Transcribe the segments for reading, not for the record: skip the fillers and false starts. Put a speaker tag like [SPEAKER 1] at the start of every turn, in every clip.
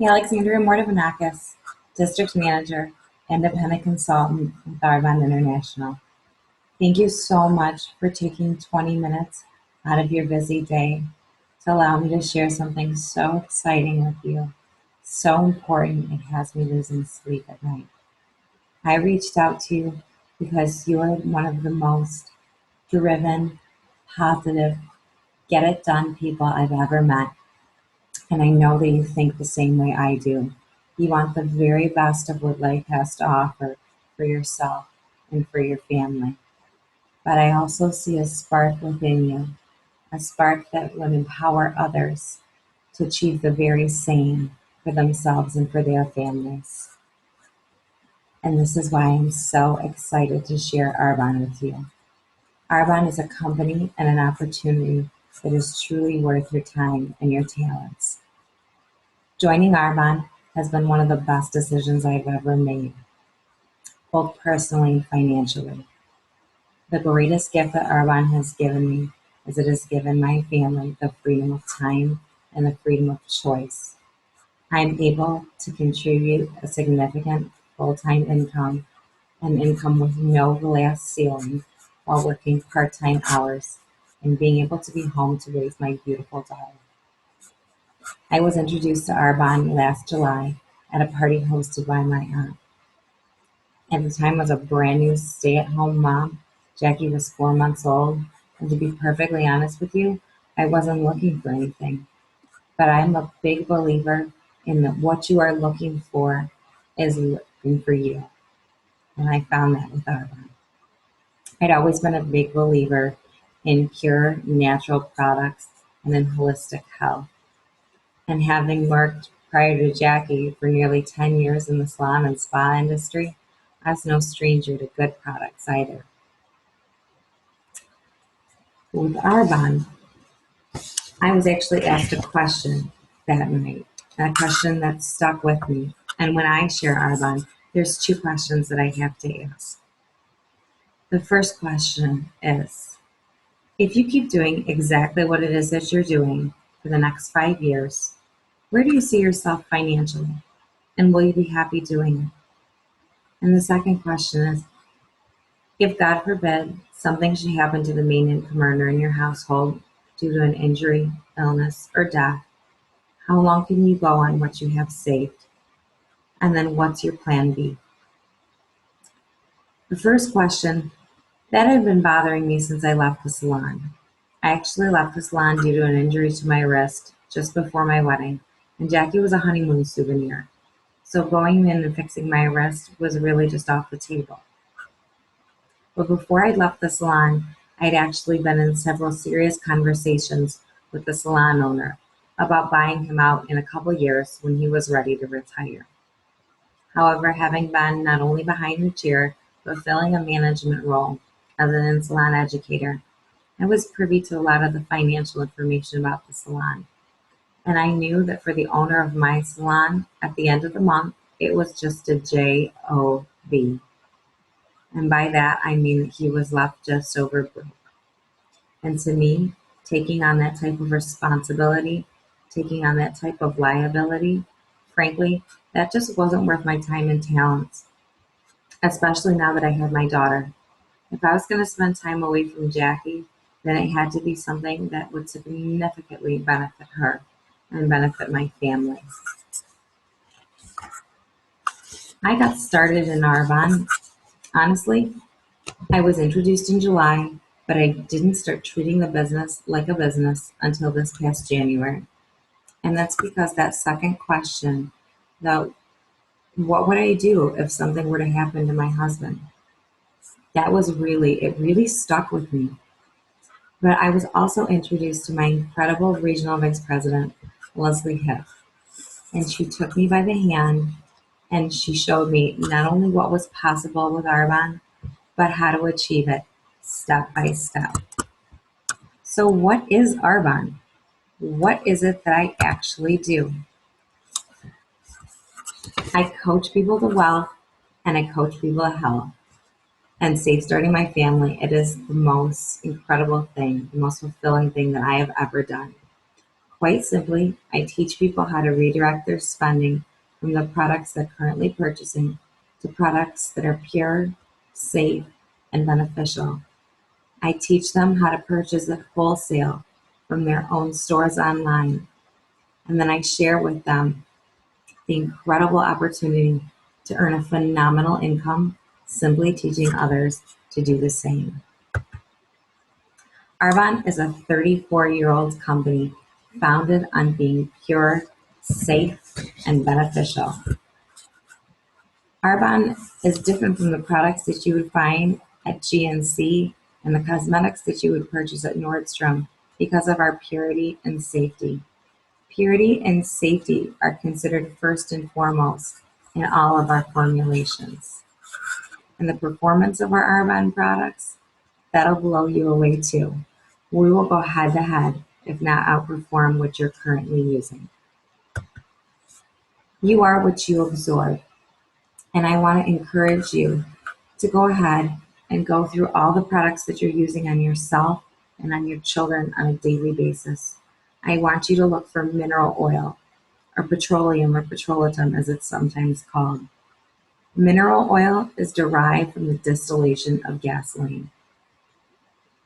[SPEAKER 1] Alexandria Mordavanakis, District Manager, Independent Consultant with Arbonne International. Thank you so much for taking 20 minutes out of your busy day to allow me to share something so exciting with you. So important, it has me losing sleep at night. I reached out to you because you are one of the most driven, positive, get it done people I've ever met. And I know that you think the same way I do. You want the very best of what life has to offer for yourself and for your family. But I also see a spark within you, a spark that would empower others to achieve the very same for themselves and for their families. And this is why I'm so excited to share Arbonne with you. Arbonne is a company and an opportunity that is truly worth your time and your talents. Joining Arbonne has been one of the best decisions I've ever made, both personally and financially. The greatest gift that Arbonne has given me is it has given my family the freedom of time and the freedom of choice. I'm able to contribute a significant full-time income, an income with no glass ceiling, while working part-time hours and being able to be home to raise my beautiful daughter. I was introduced to Arbonne last July at a party hosted by my aunt. At the time, I was a brand new stay-at-home mom. Jackie was 4 months old, and to be perfectly honest with you, I wasn't looking for anything. But I'm a big believer in that what you are looking for is looking for you, and I found that with Arbonne. I'd always been a big believer in pure natural products and in holistic health. And having worked prior to Jackie for nearly 10 years in the salon and spa industry, I was no stranger to good products either. With Arbonne, I was actually asked a question that night, a question that stuck with me. And when I share Arbonne, there's two questions that I have to ask. The first question is, if you keep doing exactly what it is that you're doing for the next 5 years, where do you see yourself financially? And will you be happy doing it? And the second question is, if God forbid something should happen to the main income earner in your household due to an injury, illness, or death, how long can you go on what you have saved? And then what's your plan B? The first question, that had been bothering me since I left the salon. I actually left the salon due to an injury to my wrist just before my wedding, and Jackie was a honeymoon souvenir. So going in and fixing my wrist was really just off the table. But before I left the salon, I'd actually been in several serious conversations with the salon owner about buying him out in a couple years when he was ready to retire. However, having been not only behind the chair, but filling a management role as an in-salon educator, I was privy to a lot of the financial information about the salon. And I knew that for the owner of my salon, at the end of the month, it was just a JOB. And by that, I mean that he was left just over broke. And to me, taking on that type of responsibility, taking on that type of liability, frankly, that just wasn't worth my time and talents, especially now that I had my daughter. If I was going to spend time away from Jackie, then it had to be something that would significantly benefit her and benefit my family. I got started in Arbonne. Honestly, I was introduced in July, but I didn't start treating the business like a business until this past January. And that's because that second question, the what would I do if something were to happen to my husband? It really stuck with me. But I was also introduced to my incredible regional vice president, Leslie Hiff. And she took me by the hand and she showed me not only what was possible with Arbonne, but how to achieve it step by step. So what is Arbonne? What is it that I actually do? I coach people to wealth and I coach people to health. And safeguarding my family, it is the most incredible thing, the most fulfilling thing that I have ever done. Quite simply, I teach people how to redirect their spending from the products they're currently purchasing to products that are pure, safe, and beneficial. I teach them how to purchase at wholesale from their own stores online, and then I share with them the incredible opportunity to earn a phenomenal income simply teaching others to do the same. Arbonne is a 34-year-old company founded on being pure, safe, and beneficial. Arbonne is different from the products that you would find at GNC and the cosmetics that you would purchase at Nordstrom because of our purity and safety. Purity and safety are considered first and foremost in all of our formulations. And the performance of our Arbonne products, that'll blow you away too. We will go head to head, if not outperform what you're currently using. You are what you absorb. And I want to encourage you to go ahead and go through all the products that you're using on yourself and on your children on a daily basis. I want you to look for mineral oil, or petroleum or petrolatum as it's sometimes called. Mineral oil is derived from the distillation of gasoline.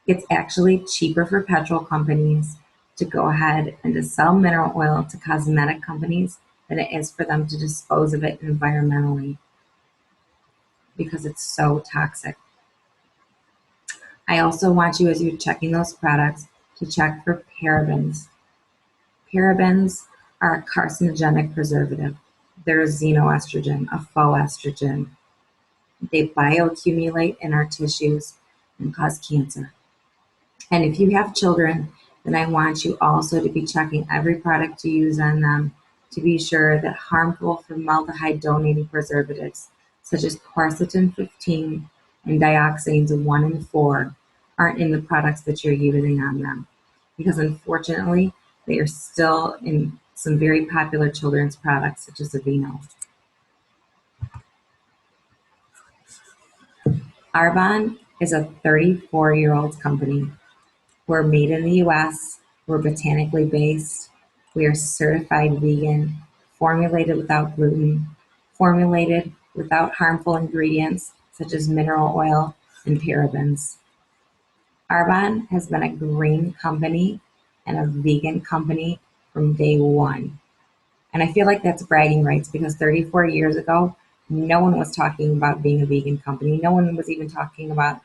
[SPEAKER 1] It's actually cheaper for petrol companies to go ahead and to sell mineral oil to cosmetic companies than it is for them to dispose of it environmentally because it's so toxic. I also want you, as you're checking those products, to check for parabens. Parabens are a carcinogenic preservative. They're a xenoestrogen, a faux estrogen. They bioaccumulate in our tissues and cause cancer. And if you have children, then I want you also to be checking every product you use on them to be sure that harmful formaldehyde donating preservatives, such as quercetin 15 and dioxanes 1 and 4, aren't in the products that you're using on them. Because unfortunately, they are still in some very popular children's products, such as Aveeno. Arbonne is a 34-year-old company. We're made in the US, we're botanically based, we are certified vegan, formulated without gluten, formulated without harmful ingredients such as mineral oil and parabens. Arbonne has been a green company and a vegan company from day one. And I feel like that's bragging rights because 34 years ago, no one was talking about being a vegan company. No one was even talking about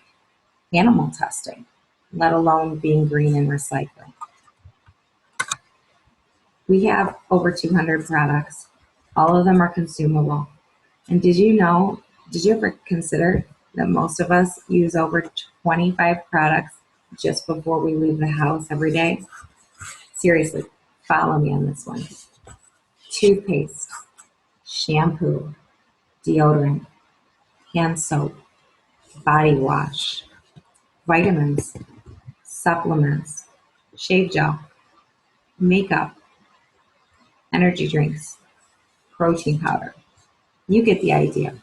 [SPEAKER 1] animal testing, let alone being green and recycling. We have over 200 products. All of them are consumable. And did you ever consider that most of us use over 25 products just before we leave the house every day? Seriously, follow me on this one. Toothpaste, shampoo, deodorant, hand soap, body wash, vitamins, supplements, shave gel, makeup, energy drinks, protein powder. You get the idea.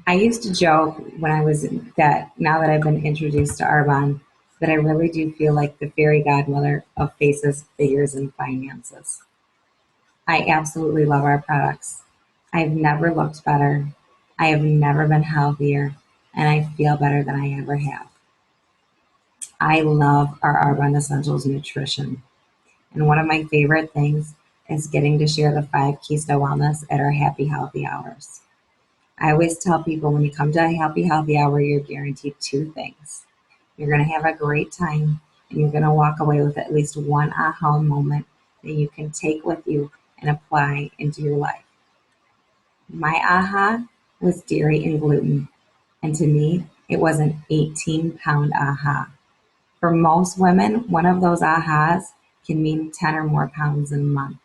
[SPEAKER 1] I used to joke when I was that now that I've been introduced to Arbonne, that I really do feel like the fairy godmother of faces, figures, and finances. I absolutely love our products. I've never looked better. I have never been healthier, and I feel better than I ever have. I love our Arbonne Essentials Nutrition. And one of my favorite things is getting to share the 5 keys to wellness at our Happy Healthy Hours. I always tell people when you come to a Happy Healthy Hour, you're guaranteed 2 things. You're going to have a great time, and you're going to walk away with at least one aha moment that you can take with you and apply into your life. My aha was dairy and gluten, and to me, it was an 18-pound aha. For most women, one of those ahas can mean 10 or more pounds in a month.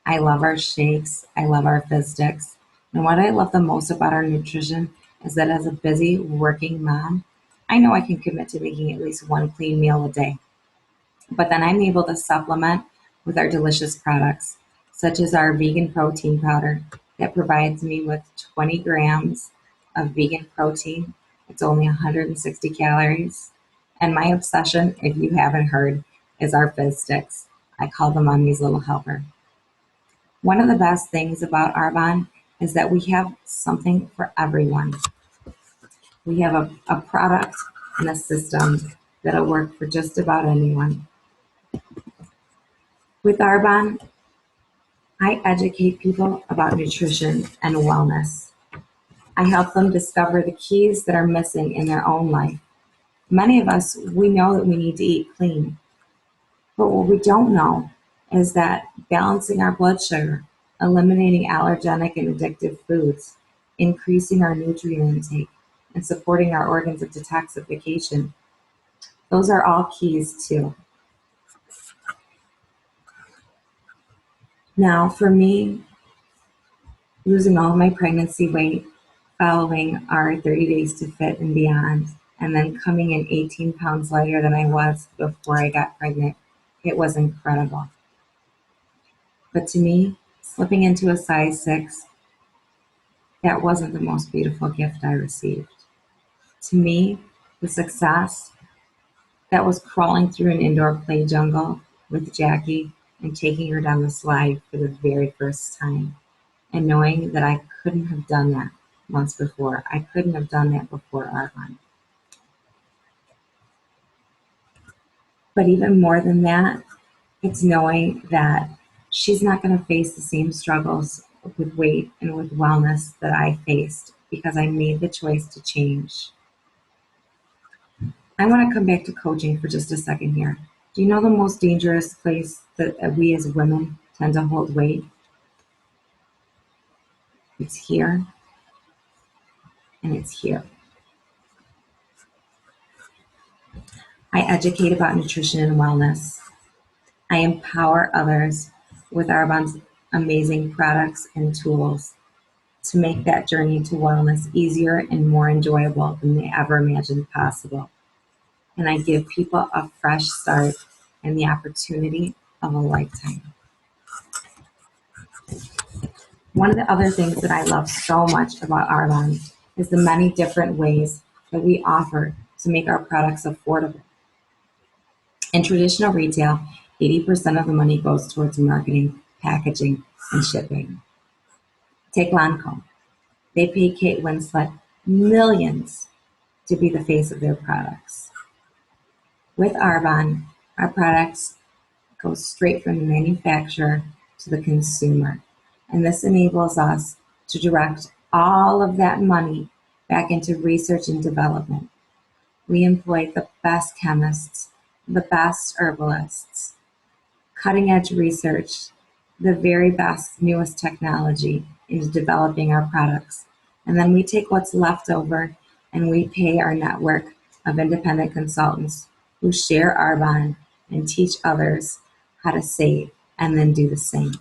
[SPEAKER 1] I love our shakes. I love our fizz sticks. And what I love the most about our nutrition is that as a busy working mom, I know I can commit to making at least one clean meal a day. But then I'm able to supplement with our delicious products, such as our vegan protein powder that provides me with 20 grams of vegan protein. It's only 160 calories. And my obsession, if you haven't heard, is our fizz sticks. I call them Mommy's Little Helper. One of the best things about Arbonne is that we have something for everyone. We have a product and a system that'll work for just about anyone. With Arbonne, I educate people about nutrition and wellness. I help them discover the keys that are missing in their own life. Many of us, we know that we need to eat clean, but what we don't know is that balancing our blood sugar, eliminating allergenic and addictive foods, increasing our nutrient intake, and supporting our organs of detoxification, those are all keys too. Now, for me, losing all of my pregnancy weight, following our 30 days to fit and beyond, and then coming in 18 pounds lighter than I was before I got pregnant, it was incredible. But to me, slipping into a size 6, that wasn't the most beautiful gift I received. To me, the success, that was crawling through an indoor play jungle with Jackie and taking her down the slide for the very first time, and knowing that I couldn't have done that once before. I couldn't have done that before Arbonne. But even more than that, it's knowing that she's not going to face the same struggles with weight and with wellness that I faced because I made the choice to change. I want to come back to coaching for just a second here. Do you know the most dangerous place that we as women tend to hold weight? It's here and it's here. I educate about nutrition and wellness. I empower others with Arbonne's amazing products and tools to make that journey to wellness easier and more enjoyable than they ever imagined possible. And I give people a fresh start and the opportunity of a lifetime. One of the other things that I love so much about Arbonne is the many different ways that we offer to make our products affordable. In traditional retail, 80% of the money goes towards marketing, packaging, and shipping. Take Lancome. They pay Kate Winslet millions to be the face of their products. With Arbonne, our products go straight from the manufacturer to the consumer. And this enables us to direct all of that money back into research and development. We employ the best chemists, the best herbalists, cutting edge research, the very best, newest technology into developing our products. And then we take what's left over and we pay our network of independent consultants who share Arbonne and teach others how to save and then do the same.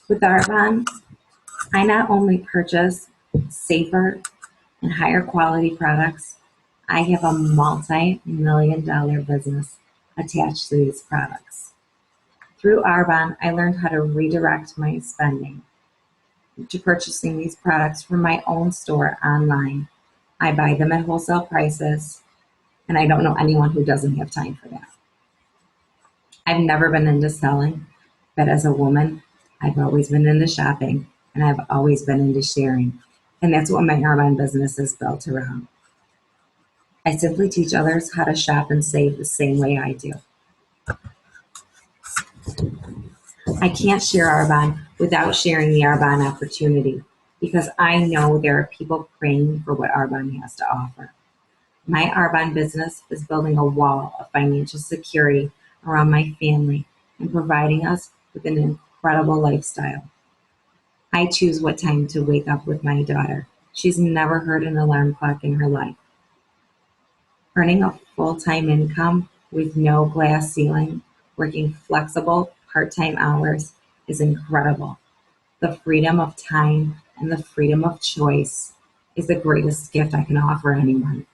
[SPEAKER 1] With Arbonne, I not only purchase safer and higher quality products, I have a multi-million-dollar business attached to these products. Through Arbonne, I learned how to redirect my spending to purchasing these products from my own store online. I buy them at wholesale prices, and I don't know anyone who doesn't have time for that. I've never been into selling, but as a woman, I've always been into shopping, and I've always been into sharing. And that's what my Arbonne business is built around. I simply teach others how to shop and save the same way I do. I can't share Arbonne without sharing the Arbonne opportunity because I know there are people praying for what Arbonne has to offer. My Arbonne business is building a wall of financial security around my family and providing us with an incredible lifestyle. I choose what time to wake up with my daughter. She's never heard an alarm clock in her life. Earning a full-time income with no glass ceiling, working flexible part-time hours is incredible. The freedom of time and the freedom of choice is the greatest gift I can offer anyone.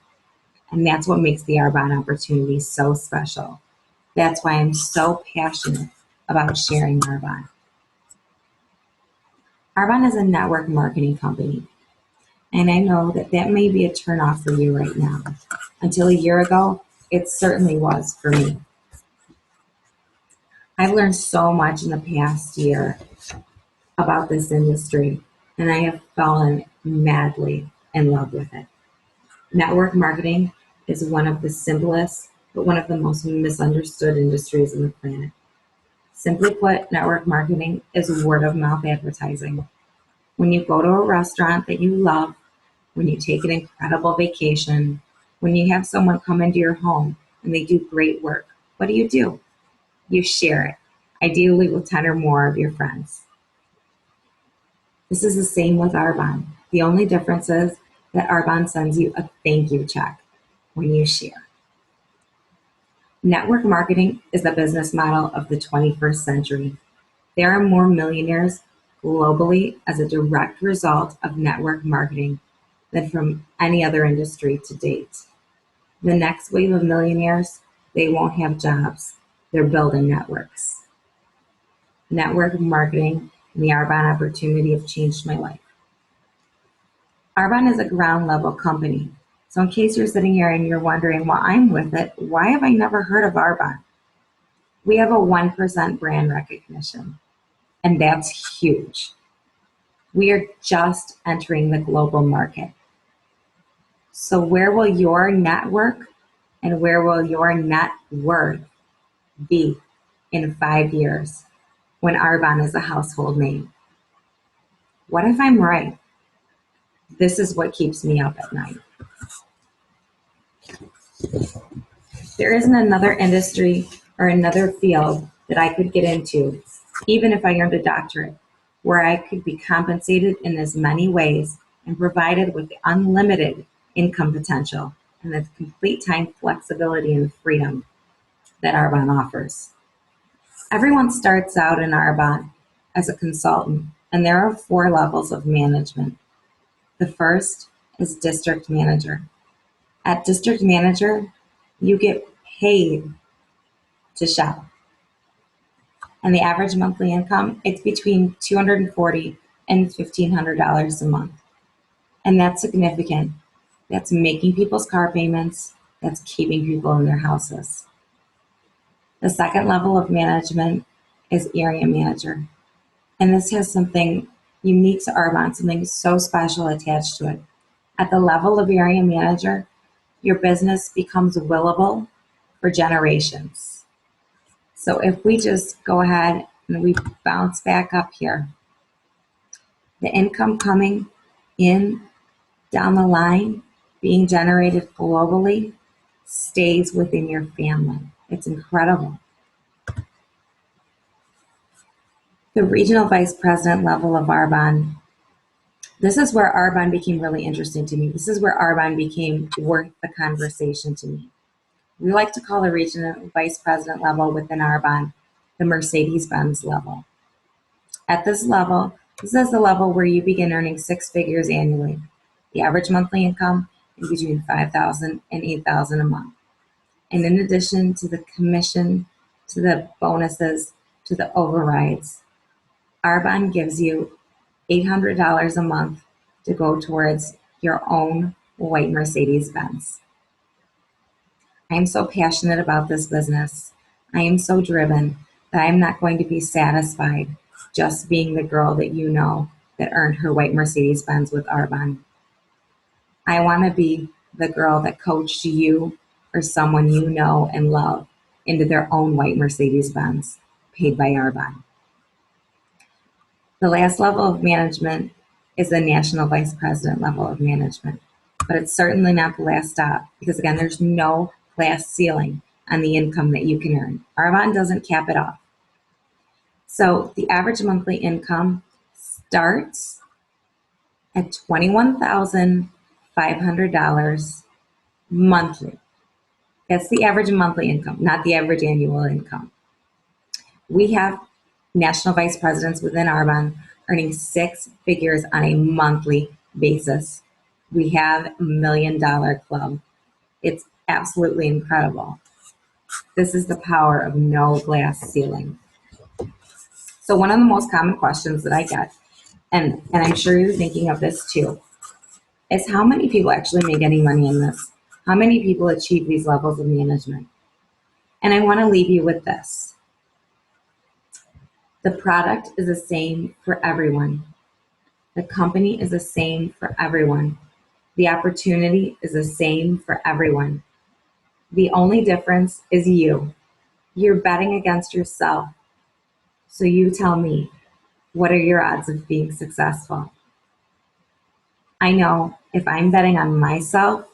[SPEAKER 1] And that's what makes the Arbonne opportunity so special. That's why I'm so passionate about sharing Arbonne. Arbonne is a network marketing company. And I know that that may be a turnoff for you right now. Until a year ago, it certainly was for me. I've learned so much in the past year about this industry, and I have fallen madly in love with it. Network marketing is one of the simplest, but one of the most misunderstood industries on the planet. Simply put, network marketing is word of mouth advertising. When you go to a restaurant that you love, when you take an incredible vacation, when you have someone come into your home and they do great work, what do? You share it, ideally with 10 or more of your friends. This is the same with Arbonne. The only difference is that Arbonne sends you a thank you check when you share. Network marketing is the business model of the 21st century. There are more millionaires globally as a direct result of network marketing than from any other industry to date. The next wave of millionaires, they won't have jobs. They're building networks. Network marketing and the Arbonne opportunity have changed my life. Arbonne is a ground level company. So in case you're sitting here and you're wondering, well, I'm with it, why have I never heard of Arbonne? We have a 1% brand recognition, and that's huge. We are just entering the global market. So where will your network and where will your net worth be in 5 years when Arbonne is a household name? What if I'm right? This is what keeps me up at night. There isn't another industry or another field that I could get into, even if I earned a doctorate, where I could be compensated in as many ways and provided with the unlimited income potential and the complete time flexibility and freedom that Arbonne offers. Everyone starts out in Arbonne as a consultant, and there are 4 levels of management. The first is district manager. At district manager, you get paid to shop. And the average monthly income, it's between $240 and $1,500 a month. And that's significant. That's making people's car payments. That's keeping people in their houses. The second level of management is area manager. And this has something unique to Arbonne, something so special attached to it. At the level of area manager, your business becomes willable for generations. So if we just go ahead and we bounce back up here, the income coming in down the line, being generated globally, stays within your family. It's incredible. The regional vice president level of Arbonne, this is where Arbonne became really interesting to me. This is where Arbonne became worth the conversation to me. We like to call the regional vice president level within Arbonne the Mercedes-Benz level. At this level, this is the level where you begin earning 6 figures annually. The average monthly income is between $5,000 and $8,000 a month. And in addition to the commission, to the bonuses, to the overrides, Arbonne gives you $800 a month to go towards your own white Mercedes-Benz. I am so passionate about this business. I am so driven that I'm not going to be satisfied just being the girl that you know that earned her white Mercedes-Benz with Arbonne. I want to be the girl that coached you or someone you know and love into their own white Mercedes-Benz paid by Arbonne. The last level of management is the national vice president level of management, but it's certainly not the last stop because, again, there's no glass ceiling on the income that you can earn. Arbonne doesn't cap it off. So the average monthly income starts at $21,500 monthly. That's the average monthly income, not the average annual income. We have national vice presidents within Arbonne earning 6 figures on a monthly basis. We have a $1 million club. It's absolutely incredible. This is the power of no glass ceiling. So one of the most common questions that I get, and I'm sure you're thinking of this too, is how many people actually make any money in this? How many people achieve these levels of management? And I want to leave you with this. The product is the same for everyone. The company is the same for everyone. The opportunity is the same for everyone. The only difference is you. You're betting against yourself. So you tell me, what are your odds of being successful? I know if I'm betting on myself,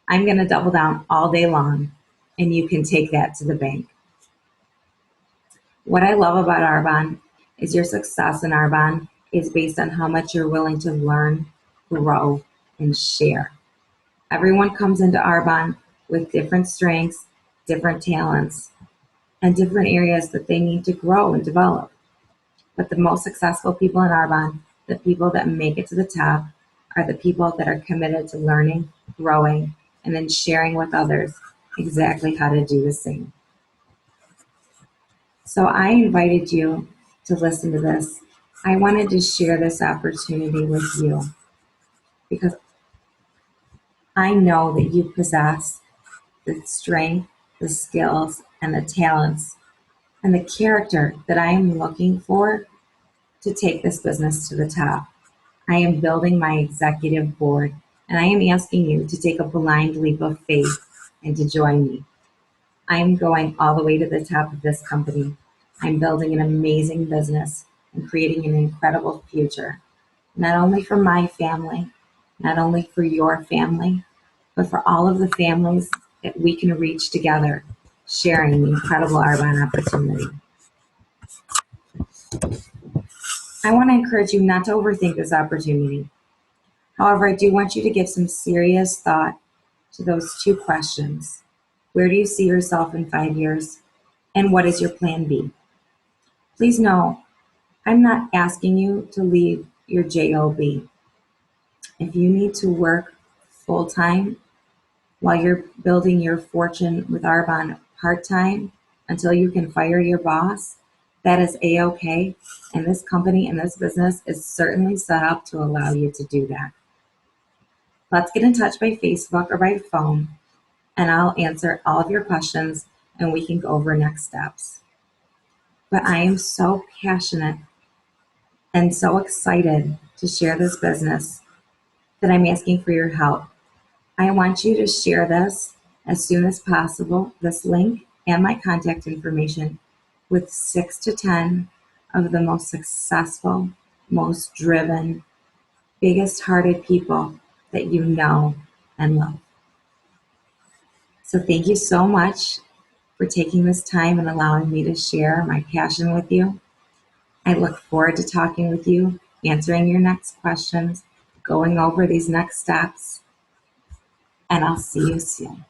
[SPEAKER 1] I'm going to double down all day long, and you can take that to the bank. What I love about Arbonne is your success in Arbonne is based on how much you're willing to learn, grow, and share. Everyone comes into Arbonne with different strengths, different talents, and different areas that they need to grow and develop. But the most successful people in Arbonne, the people that make it to the top, are the people that are committed to learning, growing, and then sharing with others exactly how to do the same. So I invited you to listen to this. I wanted to share this opportunity with you because I know that you possess the strength, the skills, and the talents and the character that I am looking for to take this business to the top. I am building my executive board, and I am asking you to take a blind leap of faith and to join me. I am going all the way to the top of this company. I'm building an amazing business and creating an incredible future, not only for my family, not only for your family, but for all of the families that we can reach together, sharing the incredible Arbonne opportunity. I want to encourage you not to overthink this opportunity. However, I do want you to give some serious thought to those two questions. Where do you see yourself in 5 years? And what is your plan B? Please know, I'm not asking you to leave your job. If you need to work full time while you're building your fortune with Arbonne part time until you can fire your boss, that is a-okay. And this company and this business is certainly set up to allow you to do that. Let's get in touch by Facebook or by phone, and I'll answer all of your questions and we can go over next steps. But I am so passionate and so excited to share this business that I'm asking for your help. I want you to share this as soon as possible, this link and my contact information, with 6 to 10 of the most successful, most driven, biggest hearted people that you know and love. So thank you so much for taking this time and allowing me to share my passion with you. I look forward to talking with you, answering your next questions, going over these next steps, and I'll see you soon.